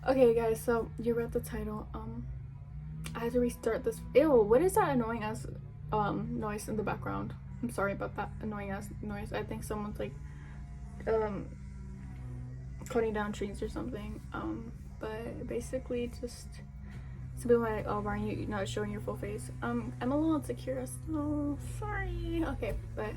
Okay, guys, so you read the title. I had to restart this. Ew, what is that annoying ass noise in the background? I'm sorry about that annoying ass noise. I think someone's like um cutting down trees or something. But basically just something like, oh, Ryan, you not showing your full face. I'm a little insecure, so sorry. Okay, but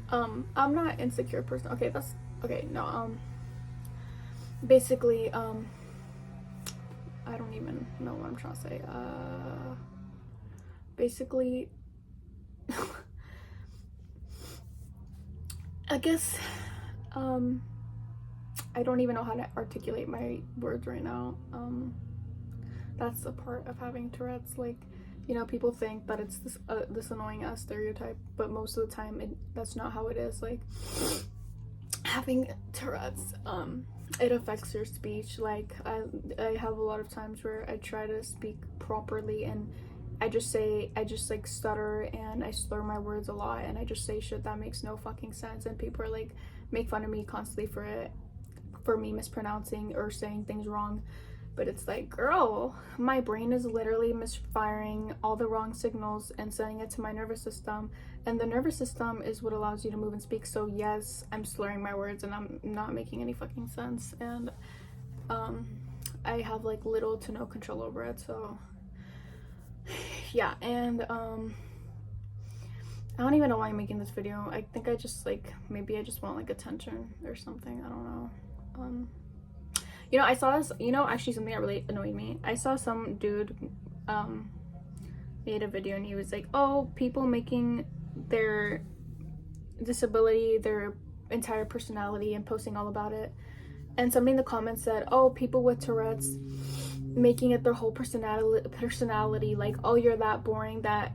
I'm not insecure person. Okay, that's okay, no, basically, I don't even know what I'm trying to say. Basically, I guess, I don't even know how to articulate my words right now. That's the part of having Tourette's. Like, you know, people think that it's this annoying ass stereotype, but most of the time, that's not how it is. Like, having Tourette's, it affects your speech. Like, I have a lot of times where I try to speak properly and I just like stutter and I slur my words a lot and I just say shit that makes no fucking sense, and people are like make fun of me constantly for it, for me mispronouncing or saying things wrong. But it's like, girl, my brain is literally misfiring all the wrong signals and sending it to my nervous system, and the nervous system is what allows you to move and speak. So yes, I'm slurring my words and I'm not making any fucking sense, and I have like little to no control over it. So yeah, and I don't even know why I'm making this video. I think I just like, maybe I just want like attention or something. I don't know. You know, I saw this, you know, actually something that really annoyed me. I saw some dude made a video and he was like, oh, people making their disability their entire personality and posting all about it. And somebody in the comments said, oh, people with Tourette's making it their whole personality. Like, oh, you're that boring that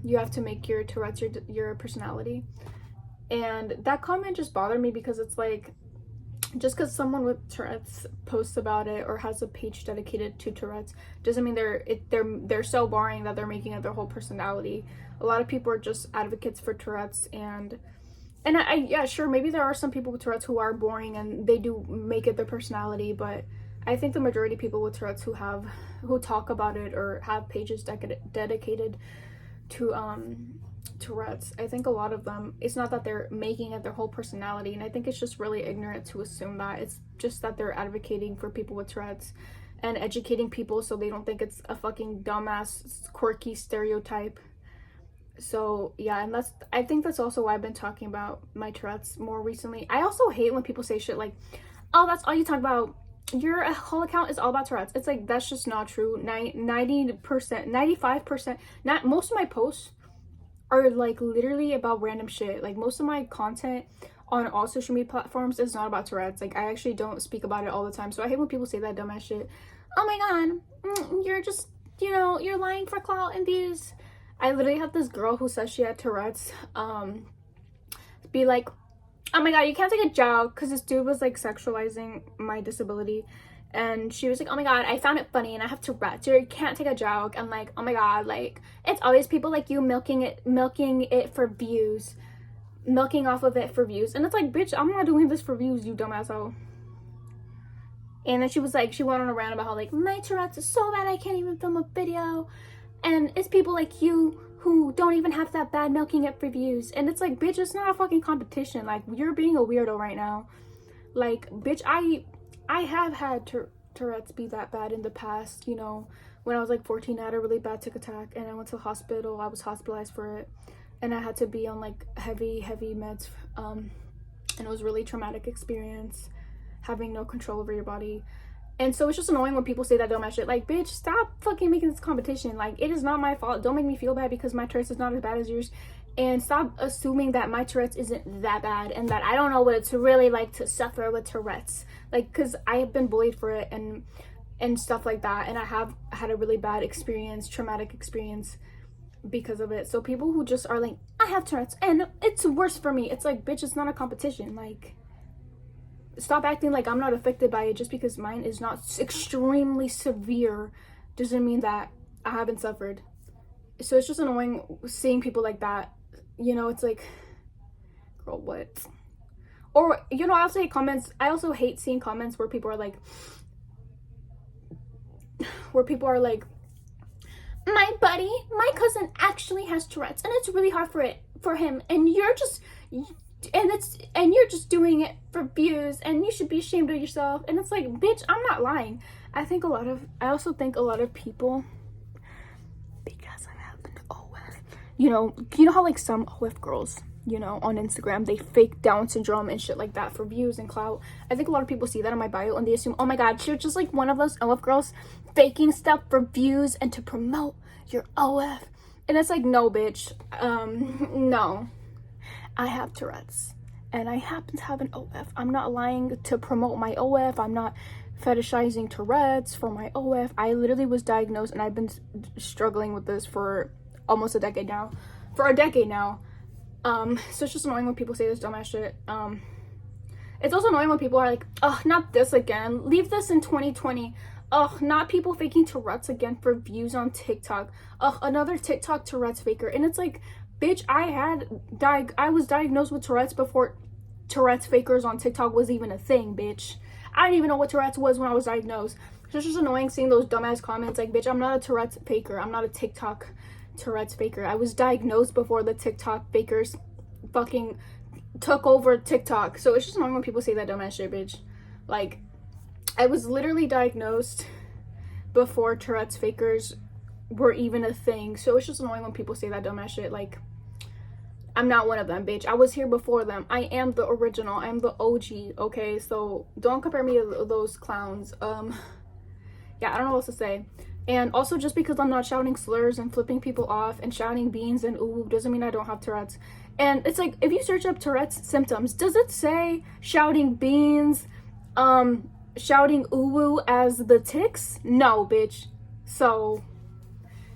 you have to make your Tourette's your personality. And that comment just bothered me because it's like, just because someone with Tourette's posts about it or has a page dedicated to Tourette's doesn't mean they're so boring that they're making it their whole personality. A lot of people are just advocates for Tourette's, and I yeah, sure, maybe there are some people with Tourette's who are boring and they do make it their personality, but I think the majority of people with Tourette's who talk about it or have pages dedicated to Tourette's, I think a lot of them, it's not that they're making it their whole personality, and I think it's just really ignorant to assume that. It's just that they're advocating for people with Tourette's and educating people so they don't think it's a fucking dumbass quirky stereotype. So yeah, and I think that's also why I've been talking about my Tourette's more recently. I also hate when people say shit like, oh, that's all you talk about, your whole account is all about Tourette's. It's like, that's just not true. 90%, 95%, not most of my posts are like literally about random shit. Like, most of my content on all social media platforms is not about Tourette's. Like, I actually don't speak about it all the time. So I hate when people say that dumbass shit. Oh my god, you're just, you know, you're lying for clout and views. I literally had this girl who says she had Tourette's be like, oh my god, you can't take a joke, because this dude was like sexualizing my disability. And she was like, oh my god, I found it funny and I have Tourette's, you can't take a joke. And like, oh my god, like, it's always people like you milking it for views, milking off of it for views. And it's like, bitch, I'm not doing this for views, you dumb asshole. And then she was like, she went on a rant about how like, my Tourette's is so bad I can't even film a video, and it's people like you who don't even have that bad milking it for views. And it's like, bitch, it's not a fucking competition. Like, you're being a weirdo right now. Like, bitch, I have had Tourette's be that bad in the past. You know, when I was like 14, I had a really bad tick attack and I went to the hospital. I was hospitalized for it and I had to be on like heavy meds, and it was a really traumatic experience, having no control over your body. And so it's just annoying when people say that dumbass shit. Like, bitch, stop fucking making this competition. Like, it is not my fault. Don't make me feel bad because my Tourette's is not as bad as yours. And stop assuming that my Tourette's isn't that bad and that I don't know what it's really like to suffer with Tourette's. Like, because I have been bullied for it and stuff like that. And I have had a really bad experience, traumatic experience because of it. So people who just are like, I have Tourette's and it's worse for me. It's like, bitch, it's not a competition. Like, stop acting like I'm not affected by it. Just because mine is not extremely severe doesn't mean that I haven't suffered. So it's just annoying seeing people like that. You know, it's like, girl, what? Or, you know, I also hate comments. I also hate seeing comments where people are like, my buddy, my cousin actually has Tourette's, and it's really hard for him, and you're just doing it for views, and you should be ashamed of yourself. And it's like, bitch, I'm not lying. I also think a lot of people, because I have an OF, you know how like some OF girls, you know, on Instagram, they fake Down syndrome and shit like that for views and clout. I think a lot of people see that on my bio and they assume, oh my god, you're just like one of those OF girls faking stuff for views and to promote your OF. And it's like, no, bitch. No. I have Tourette's and I happen to have an OF. I'm not lying to promote my OF. I'm not fetishizing Tourette's for my OF. I literally was diagnosed, and I've been struggling with this for almost a decade now. So it's just annoying when people say this dumbass shit. It's also annoying when people are like, oh, not this again. Leave this in 2020. Ugh, not people faking Tourette's again for views on TikTok. Ugh, another TikTok Tourette's faker. And it's like, bitch, I was diagnosed with Tourette's before Tourette's fakers on TikTok was even a thing, bitch. I didn't even know what Tourette's was when I was diagnosed. So it's just annoying seeing those dumbass comments like, bitch, I'm not a Tourette's faker. I'm not a TikTok Tourette's faker. I was diagnosed before the TikTok fakers fucking took over TikTok. So it's just annoying when people say that dumbass shit, bitch. Like, I was literally diagnosed before Tourette's fakers were even a thing. So it's just annoying when people say that dumbass shit. Like, I'm not one of them, bitch. I was here before them. I am the original. I'm the OG, okay? So don't compare me to those clowns. Yeah, I don't know what else to say. And also, just because I'm not shouting slurs and flipping people off and shouting beans and ooh doesn't mean I don't have Tourette's. And it's like, if you search up Tourette's symptoms, does it say shouting beans, shouting ooh as the tics? No, bitch. So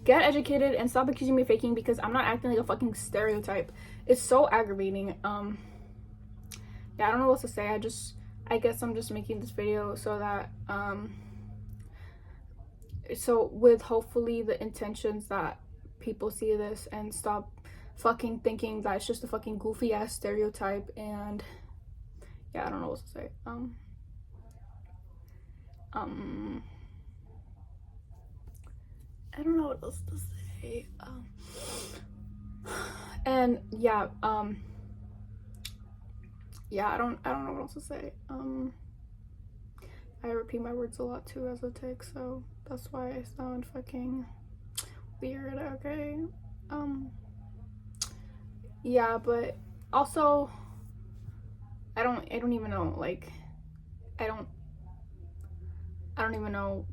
get educated and stop accusing me of faking, because I'm not acting like a fucking stereotype. It's so aggravating. Yeah, I don't know what to say. I guess I'm just making this video so that so with hopefully the intentions that people see this and stop fucking thinking that it's just a fucking goofy ass stereotype. And yeah, I don't know what to say. I don't know what else to say. And yeah, yeah, I don't know what else to say. I repeat my words a lot too as a tic, so that's why I sound fucking weird, okay? Yeah, but also I don't even know, like, I don't even know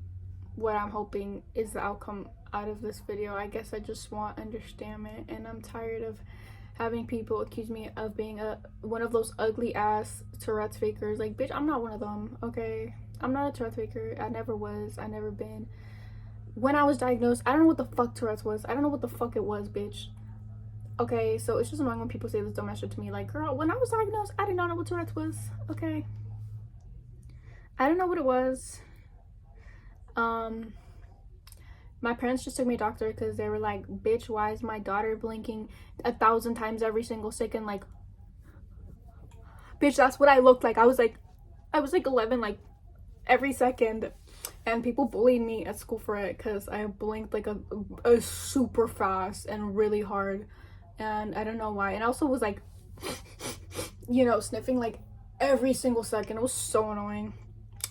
what I'm hoping is the outcome out of this video. I guess I just want understanding, and I'm tired of having people accuse me of being one of those ugly ass Tourette's fakers. Like, bitch, I'm not one of them, okay? I'm not a Tourette's faker. I never was. I never been. When I was diagnosed, I don't know what the fuck Tourette's was. I don't know what the fuck it was, bitch. Okay, so it's just annoying when people say this dumbass shit to me. Like, girl, when I was diagnosed, I did not know what Tourette's was, okay? I didn't know what it was. My parents just took me to a doctor because they were like, bitch, why is my daughter blinking 1,000 times every single second? Like, bitch, that's what I looked like. I was like 11, like, every second. And people bullied me at school for it because I blinked like a super fast and really hard. And I don't know why. And I also was like, you know, sniffing like every single second. It was so annoying.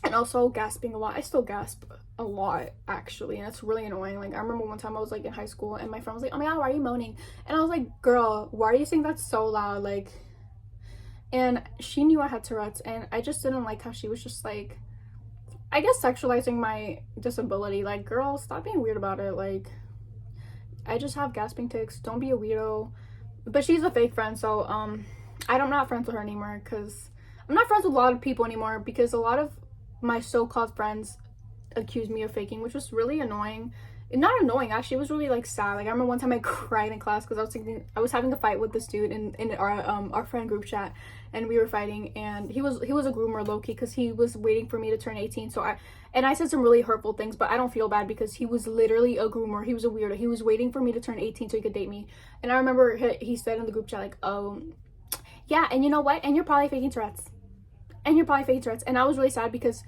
And also gasping a lot. I still gasp a lot, actually, and it's really annoying. Like, I remember one time I was like in high school and my friend was like, oh my god, why are you moaning? And I was like, girl, why are you saying that so loud? Like, and she knew I had Tourette's, and I just didn't like how she was just like, I guess, sexualizing my disability. Like, girl, stop being weird about it. Like, I just have gasping tics. Don't be a weirdo. But she's a fake friend, so I'm not friends with her anymore, because I'm not friends with a lot of people anymore, because a lot of my so-called friends accused me of faking, which was really annoying. Not annoying, actually, it was really like sad. Like, I remember one time I cried in class because I was having a fight with this dude in our friend group chat, and we were fighting, and he was a groomer, low-key, because he was waiting for me to turn 18. So I said some really hurtful things, but I don't feel bad because he was literally a groomer. He was a weirdo. He was waiting for me to turn 18 so he could date me. And I remember he said in the group chat, like, oh, Yeah, and you know what? And you're probably faking Tourette's. And I was really sad because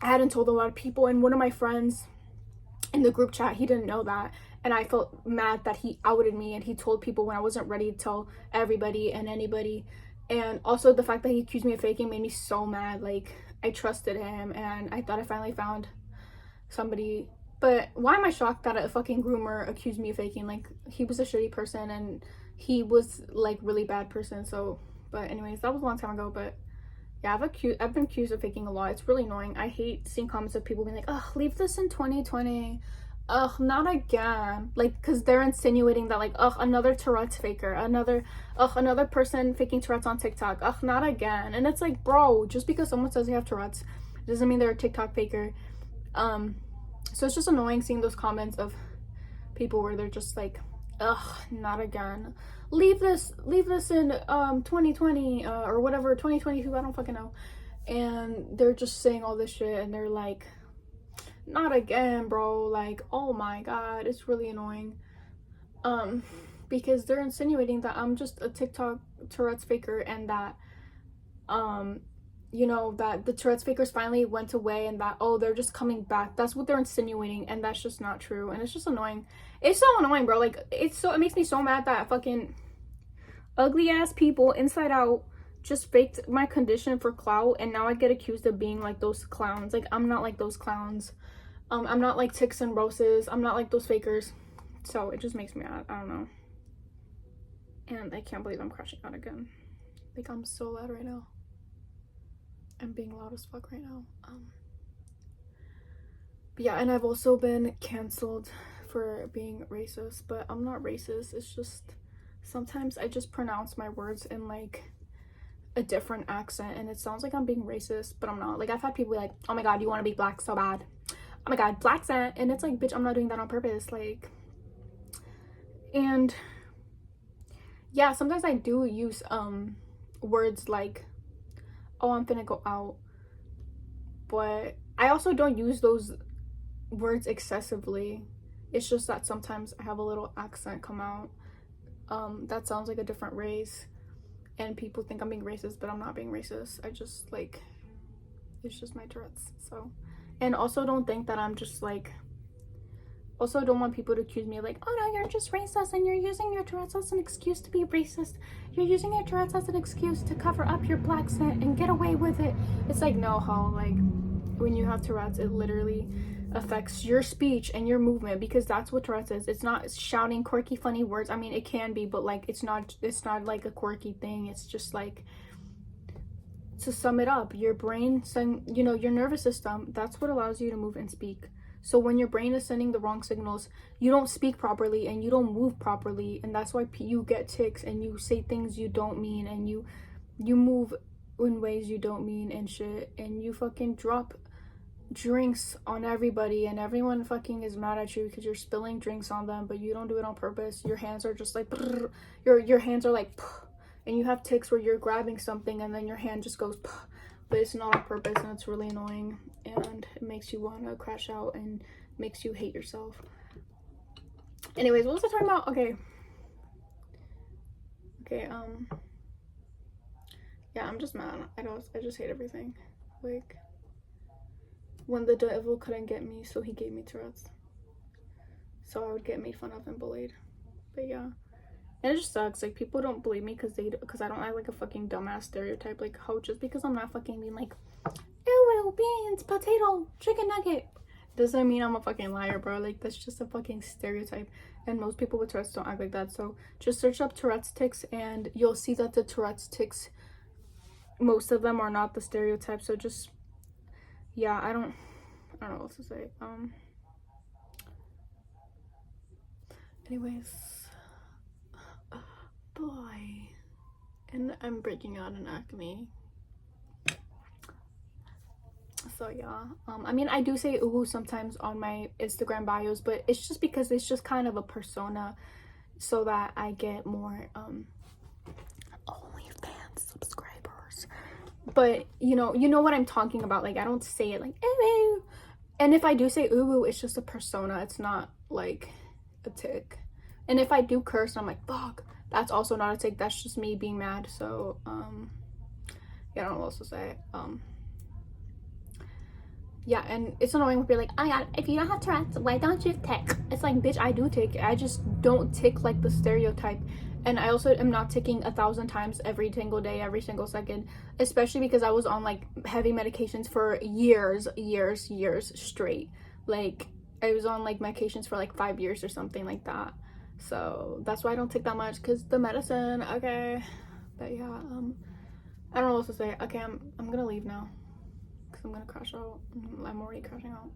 I hadn't told a lot of people, and one of my friends in the group chat, he didn't know that, and I felt mad that he outed me and he told people when I wasn't ready to tell everybody and anybody. And also the fact that he accused me of faking made me so mad. Like, I trusted him and I thought I finally found somebody. But why am I shocked that a fucking groomer accused me of faking? Like, he was a shitty person and he was like really bad person. So, but anyways, that was a long time ago. But yeah, I've been accused of faking a lot. It's really annoying. I hate seeing comments of people being like, ugh, leave this in 2020. Ugh, not again. Like, because they're insinuating that, like, ugh, another Tourette's faker. Another person faking Tourette's on TikTok. Ugh, not again. And it's like, bro, just because someone says they have Tourette's doesn't mean they're a TikTok faker. So it's just annoying seeing those comments of people where they're just like, ugh, not again. Leave this in 2020 or whatever, 2022, I don't fucking know. And they're just saying all this shit and they're like, not again, bro. Like, oh my god, it's really annoying. Because they're insinuating that I'm just a TikTok Tourette's faker and that you know, that the Tourette's fakers finally went away and that, oh, they're just coming back. That's what they're insinuating, and that's just not true. And it's just annoying. It's so annoying, bro. Like, it makes me so mad that fucking ugly ass people inside out just faked my condition for clout, and now I get accused of being like those clowns. Like, I'm not like those clowns. I'm not like ticks and roses. I'm not like those fakers. So it just makes me mad. I don't know. And I can't believe I'm crashing out again. Like, I'm so loud right now. I'm being loud as fuck right now. But yeah, and I've also been canceled for being racist, but I'm not racist. It's just sometimes I just pronounce my words in like a different accent and it sounds like I'm being racist, but I'm not. Like, I've had people be like, oh my god, you want to be black so bad. Oh my god, black accent. And it's like, bitch, I'm not doing that on purpose. Like, and yeah, sometimes I do use words like, oh, I'm finna go out, but I also don't use those words excessively. It's just that sometimes I have a little accent come out that sounds like a different race and people think I'm being racist, but I'm not being racist. I just, like, it's just my Tourette's. So, and also don't think that I'm just like, also don't want people to accuse me of like, oh no, you're just racist and you're using your Tourette's as an excuse to be racist. You're using your Tourette's as an excuse to cover up your black scent and get away with it. It's like, no, ho, like, when you have Tourette's, it literally affects your speech and your movement, because that's what Tourette's is. It's not shouting quirky funny words. I mean, it can be, but like, it's not like a quirky thing. It's just like, to sum it up, your brain, you know, your nervous system, that's what allows you to move and speak. So when your brain is sending the wrong signals, you don't speak properly and you don't move properly, and that's why you get tics and you say things you don't mean, and you move in ways you don't mean and shit, and you fucking drop drinks on everybody and everyone fucking is mad at you because you're spilling drinks on them, but you don't do it on purpose. Your hands are just like your hands are like, and you have tics where you're grabbing something and then your hand just goes, but it's not on purpose, and it's really annoying and it makes you want to crash out and makes you hate yourself. Anyways, what was I talking about? Okay, yeah, I'm just mad. I just hate everything. Like, when the devil couldn't get me, so he gave me Tourette's, so I would get made fun of and bullied. But yeah, and it just sucks. Like, people don't believe me because I don't act like a fucking dumbass stereotype. Like, how just because I'm not fucking being like, ew, beans, potato, chicken nugget, doesn't mean I'm a fucking liar, bro. Like, that's just a fucking stereotype, and most people with Tourette's don't act like that. So just search up Tourette's tics and you'll see that the Tourette's tics, most of them are not the stereotype. So just, yeah, I don't know what to say. Anyways, boy, and I'm breaking out in acne. So yeah, I mean, I do say ooh sometimes on my Instagram bios, but it's just because it's just kind of a persona so that I get more OnlyFans subscribers. But you know what I'm talking about. Like, I don't say it like ooh, and if I do say ooh, it's just a persona. It's not like a tick. And if I do curse, I'm like, fuck, that's also not a tick. That's just me being mad. So yeah, I don't know what else to say. Yeah, and it's annoying when people are like, oh my god, if you don't have Tourette's, why don't you tick? It's like, bitch, I do tick. I just don't tick like the stereotype. And I also am not ticking 1,000 times every single day, every single second, especially because I was on like heavy medications for years straight. Like, I was on like medications for like 5 years or something like that. So that's why I don't tick that much, because the medicine. Okay, but yeah, I don't know what else to say. Okay, I'm gonna leave now, because I'm gonna crash out. I'm already crashing out.